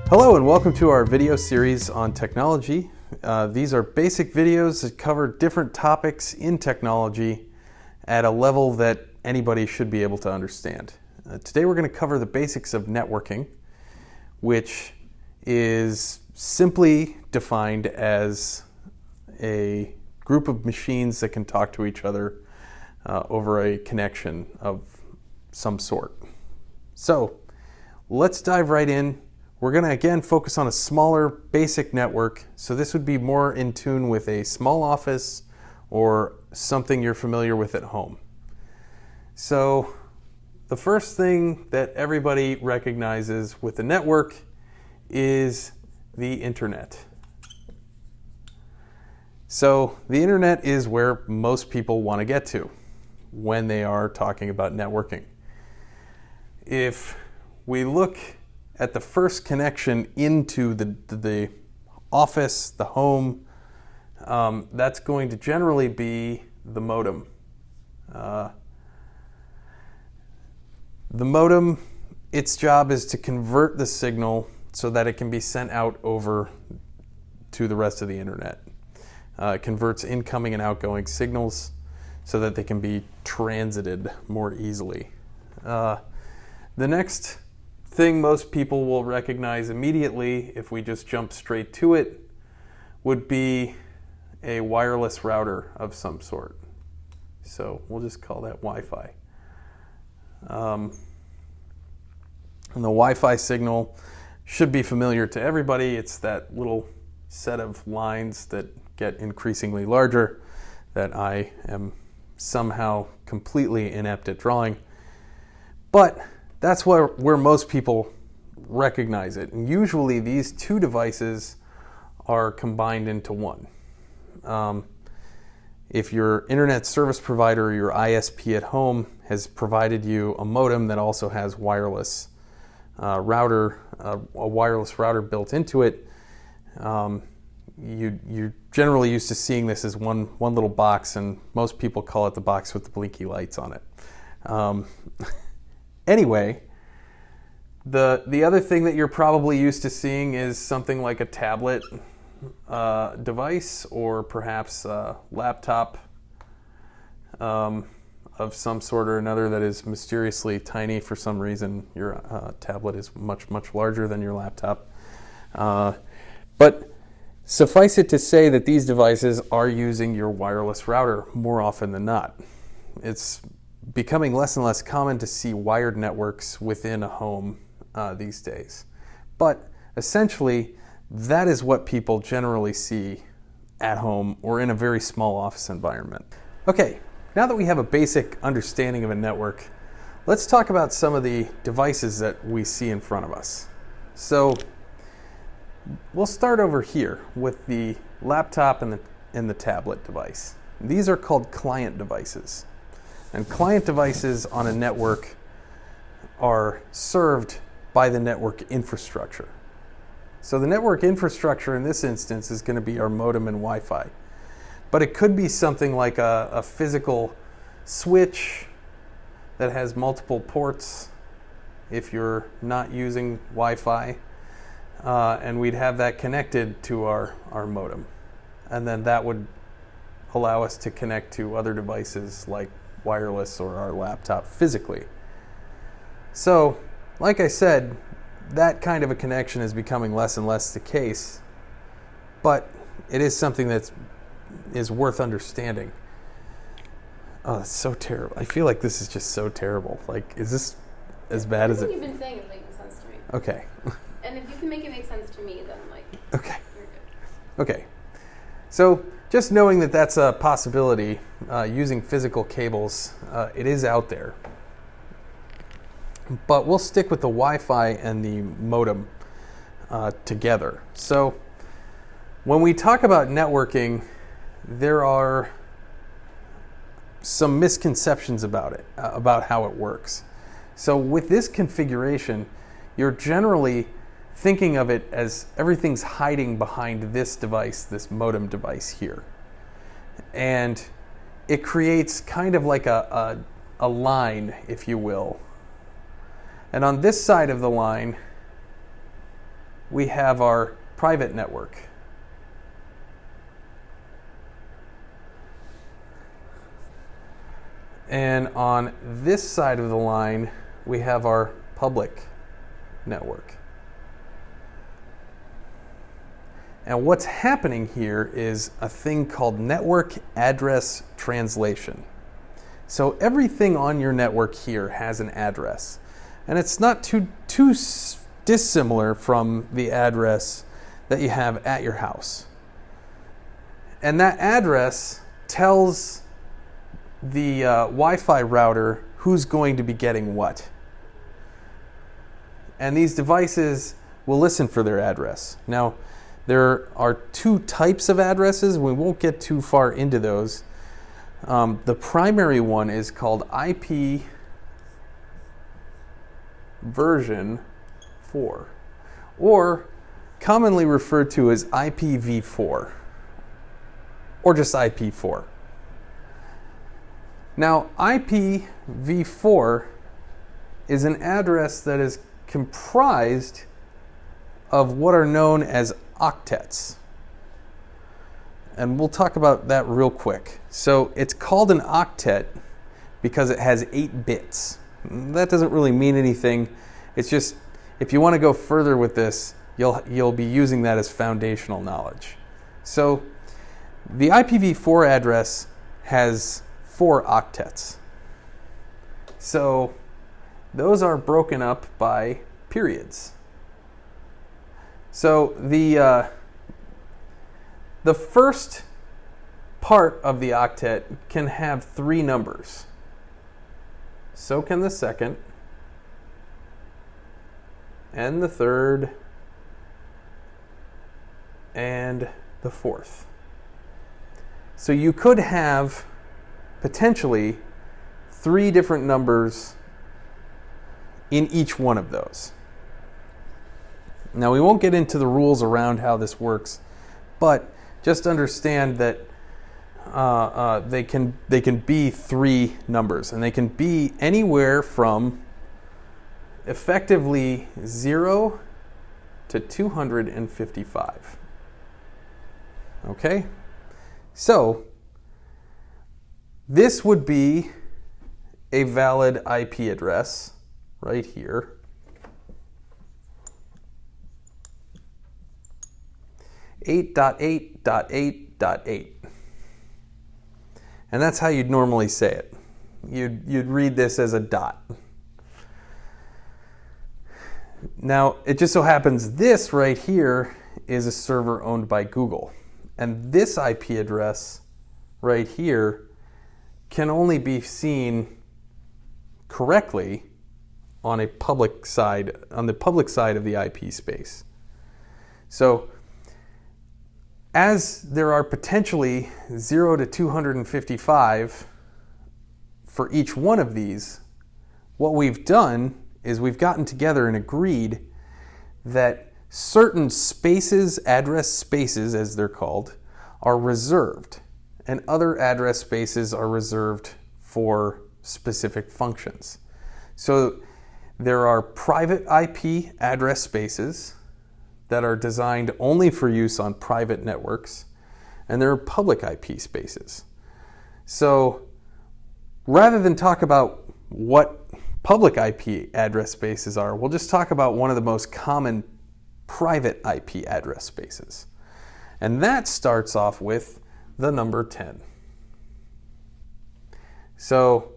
Hello and welcome to our video series on technology. These are basic videos that cover different topics in technology at a level that anybody should be able to understand. Today we're going to cover the basics of networking, which is simply defined as a group of machines that can talk to each other over a connection of some sort. So let's dive right in. We're going to again focus on a smaller basic network. So this would be more in tune with a small office or something you're familiar with at home. So the first thing that everybody recognizes with the network is the internet. So the internet is where most people want to get to when they are talking about networking. If we look at the first connection into the office, the home, that's going to generally be the modem. The modem, its job is to convert the signal so that it can be sent out over to the rest of the internet. It converts incoming and outgoing signals so that they can be transited more easily. The next thing most people will recognize immediately, if we just jump straight to it, would be a wireless router of some sort. So we'll just call that Wi-Fi. And the Wi-Fi signal should be familiar to everybody. It's that little set of lines that get increasingly larger that I am somehow completely inept at drawing. But that's where most people recognize it. And usually these two devices are combined into one. If your internet service provider or your ISP at home has provided you a modem that also has wireless router, a wireless router built into it, you're generally used to seeing this as one little box, and most people call it the box with the blinky lights on it. Anyway, the other thing that you're probably used to seeing is something like a tablet device, or perhaps a laptop of some sort or another that is mysteriously tiny for some reason. Your tablet is much, much larger than your laptop. But suffice it to say that these devices are using your wireless router more often than not. It's becoming less and less common to see wired networks within a home these days. But essentially, that is what people generally see at home or in a very small office environment. Okay, now that we have a basic understanding of a network, let's talk about some of the devices that we see in front of us. So we'll start over here with the laptop and the tablet device. These are called client devices. And client devices on a network are served by the network infrastructure. So the network infrastructure in this instance is going to be our modem and Wi-Fi. But it could be something like a physical switch that has multiple ports if you're not using Wi-Fi. And we'd have that connected to our modem. And then that would allow us to connect to other devices like wireless or our laptop physically. So, like I said, that kind of a connection is becoming less and less the case, but it is something that is worth understanding. Oh, it's so terrible. I feel like this is just so terrible. Like, is this as bad as it? Everything you've been saying is making sense to me. Okay. And if you can make it make sense to me, then okay. You're good. Okay. So just knowing that that's a possibility, using physical cables, it is out there. But we'll stick with the Wi-Fi and the modem together. So when we talk about networking, there are some misconceptions about it, about how it works. So with this configuration, you're generally thinking of it as everything's hiding behind this device, this modem device here. And it creates kind of like a line, if you will. And on this side of the line, we have our private network. And on this side of the line, we have our public network. And what's happening here is a thing called network address translation. So everything on your network here has an address. And it's not too dissimilar from the address that you have at your house. And that address tells the Wi-Fi router who's going to be getting what. And these devices will listen for their address. Now, there are two types of addresses. We won't get too far into those. The primary one is called IP version 4, or commonly referred to as Ipv4, or just IP4. Now, Ipv4 is an address that is comprised of what are known as octets. And we'll talk about that real quick. So it's called an octet because it has 8 bits. That doesn't really mean anything. It's just, if you want to go further with this, you'll be using that as foundational knowledge. So the Ipv4 address has 4 octets. So those are broken up by periods. So the first part of the octet can have 3 numbers. So can the second, and the third, and the fourth. So you could have potentially 3 different numbers in each one of those. Now, we won't get into the rules around how this works, but just understand that they can be 3 numbers, and they can be anywhere from effectively 0 to 255. Okay? So this would be a valid IP address right here. .8.8.8.8. And that's how you'd normally say it. You'd read this as a dot. Now, it just so happens this right here is a server owned by Google. And this IP address right here can only be seen correctly on a public side, on the public side of the IP space. So as there are potentially 0 to 255 for each one of these, what we've done is we've gotten together and agreed that certain spaces, address spaces as they're called, are reserved, and other address spaces are reserved for specific functions. So there are private IP address spaces that are designed only for use on private networks, and there are public IP spaces. So rather than talk about what public IP address spaces are, we'll just talk about one of the most common private IP address spaces. And that starts off with the number 10. So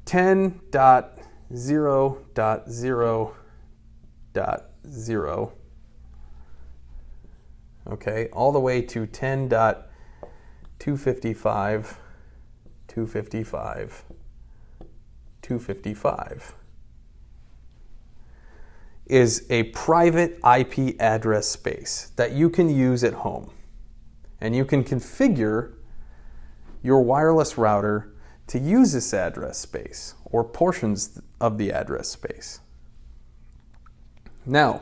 10.0.0.0, okay, all the way to 10.255.255.255 is a private IP address space that you can use at home. And you can configure your wireless router to use this address space or portions of the address space. Now,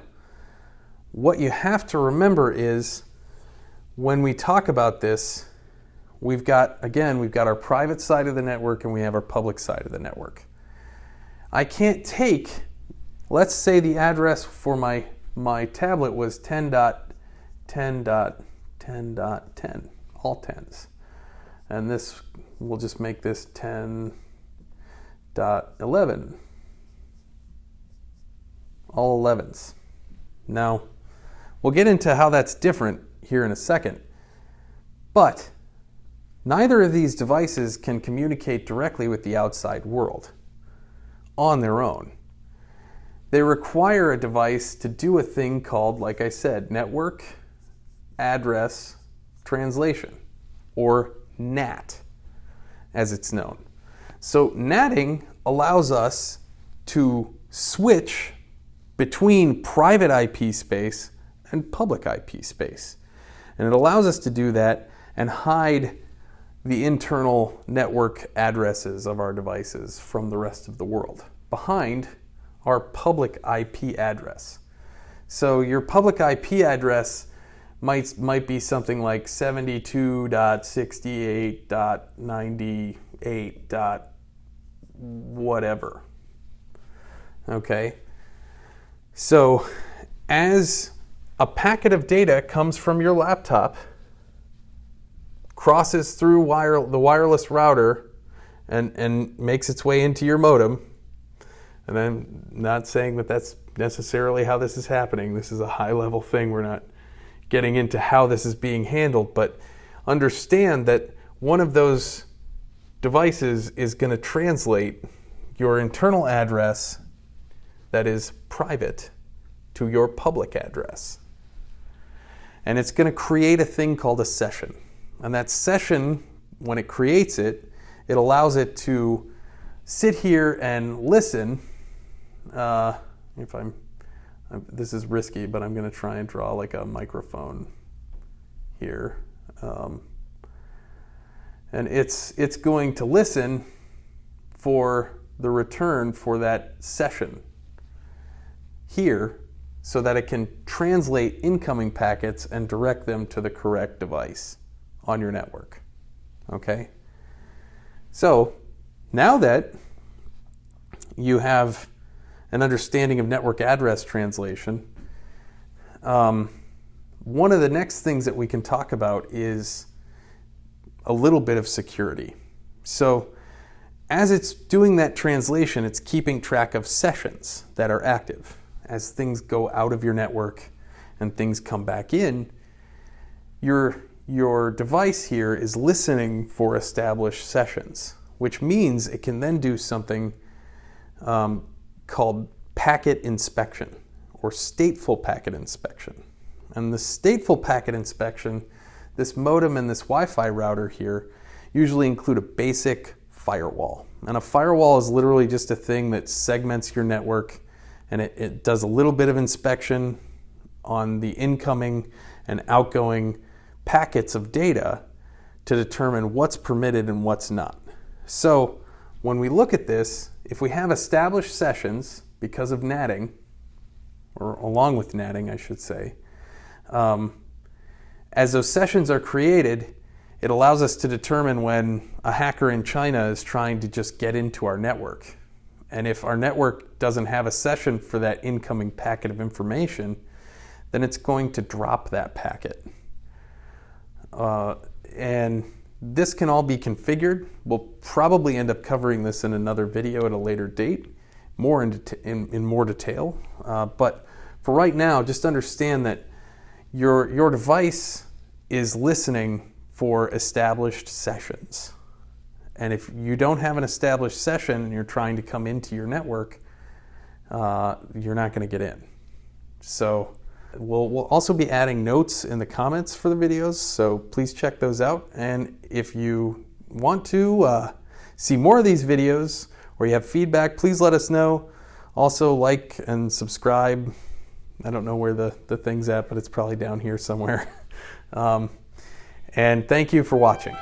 what you have to remember is when we talk about this, we've got our private side of the network and we have our public side of the network. I can't take, let's say, the address for my my tablet was 10.10.10.10, all 10s. And this, we'll just make this 10.11, all 11s. Now, we'll get into how that's different here in a second, but neither of these devices can communicate directly with the outside world on their own. They require a device to do a thing called, like I said, network address translation, or NAT, as it's known. So NATing allows us to switch between private IP space and public IP space. And it allows us to do that and hide the internal network addresses of our devices from the rest of the world behind our public IP address. So your public IP address might be something like 72.68.98. Whatever. Okay? So as a packet of data comes from your laptop, crosses through the wireless router and makes its way into your modem, and I'm not saying that that's necessarily how this is happening. This is a high-level thing. We're not getting into how this is being handled, but understand that one of those devices is going to translate your internal address that is private to your public address. And it's going to create a thing called a session. And that session, when it creates it, it allows it to sit here and listen. This is risky, but I'm going to try and draw like a microphone here. And it's going to listen for the return for that session here so that it can translate incoming packets and direct them to the correct device on your network. Okay? So now that you have an understanding of network address translation, one of the next things that we can talk about is a little bit of security. So as it's doing that translation, it's keeping track of sessions that are active. As things go out of your network and things come back in, your device here is listening for established sessions, which means it can then do something called packet inspection or stateful packet inspection. And the stateful packet inspection, this modem and this Wi-Fi router here usually include a basic firewall. And a firewall is literally just a thing that segments your network, and it does a little bit of inspection on the incoming and outgoing packets of data to determine what's permitted and what's not. So when we look at this, if we have established sessions because of NATing, or along with NATing, I should say, as those sessions are created, it allows us to determine when a hacker in China is trying to just get into our network. And if our network doesn't have a session for that incoming packet of information, then it's going to drop that packet. And this can all be configured. We'll probably end up covering this in another video at a later date, more in more detail. But for right now, just understand that your device is listening for established sessions. And if you don't have an established session and you're trying to come into your network, you're not going to get in. So we'll also be adding notes in the comments for the videos, so please check those out. And if you want to see more of these videos or you have feedback, please let us know. Also like and subscribe. I don't know where the thing's at, but it's probably down here somewhere. And thank you for watching.